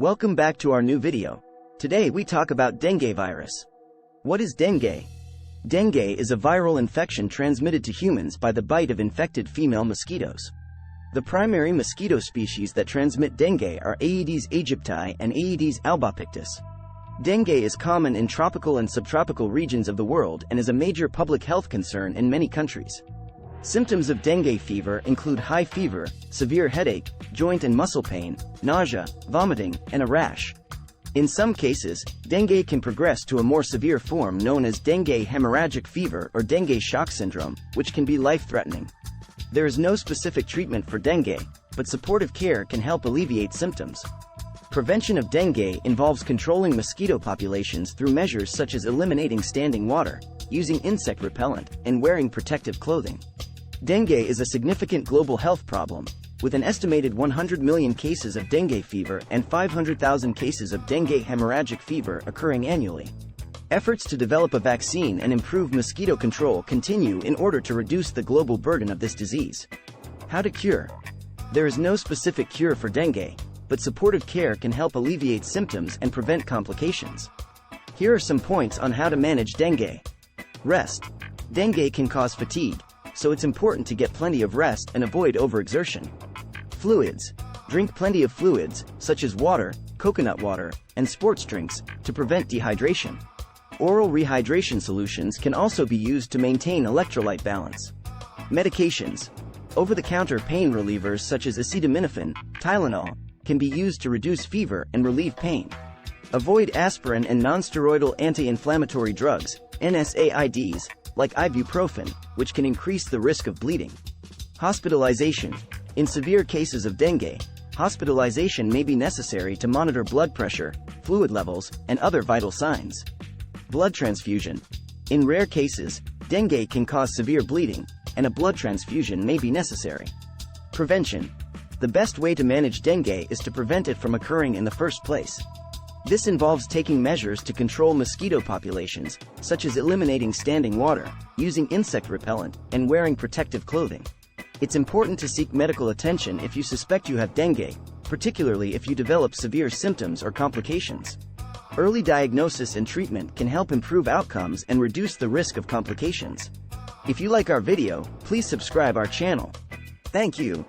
Welcome back to our new video. Today we talk about dengue virus. What is dengue? Dengue is a viral infection transmitted to humans by the bite of infected female mosquitoes. The primary mosquito species that transmit dengue are Aedes aegypti and Aedes albopictus. Dengue is common in tropical and subtropical regions of the world and is a major public health concern in many countries. Symptoms of dengue fever include high fever, severe headache, joint and muscle pain, nausea, vomiting, and a rash. In some cases, dengue can progress to a more severe form known as dengue hemorrhagic fever or dengue shock syndrome, which can be life-threatening. There is no specific treatment for dengue, but supportive care can help alleviate symptoms. Prevention of dengue involves controlling mosquito populations through measures such as eliminating standing water, using insect repellent, and wearing protective clothing. Dengue is a significant global health problem, with an estimated 100 million cases of dengue fever and 500,000 cases of dengue hemorrhagic fever occurring annually. Efforts to develop a vaccine and improve mosquito control continue in order to reduce the global burden of this disease. How to cure? There is no specific cure for dengue, but supportive care can help alleviate symptoms and prevent complications. Here are some points on how to manage dengue. Rest. Dengue can cause fatigue, so it's important to get plenty of rest and avoid overexertion. Fluids. Drink plenty of fluids, such as water, coconut water, and sports drinks, to prevent dehydration. Oral rehydration solutions can also be used to maintain electrolyte balance. Medications. Over-the-counter pain relievers such as acetaminophen, Tylenol, can be used to reduce fever and relieve pain. Avoid aspirin and nonsteroidal anti-inflammatory drugs, NSAIDs, like ibuprofen, which can increase the risk of bleeding. Hospitalization. In severe cases of dengue, hospitalization may be necessary to monitor blood pressure, fluid levels, and other vital signs. Blood transfusion. In rare cases, dengue can cause severe bleeding, and a blood transfusion may be necessary. Prevention. The best way to manage dengue is to prevent it from occurring in the first place. This involves taking measures to control mosquito populations, such as eliminating standing water, using insect repellent, and wearing protective clothing. It's important to seek medical attention if you suspect you have dengue, particularly if you develop severe symptoms or complications. Early diagnosis and treatment can help improve outcomes and reduce the risk of complications. If you like our video, please subscribe our channel. Thank you.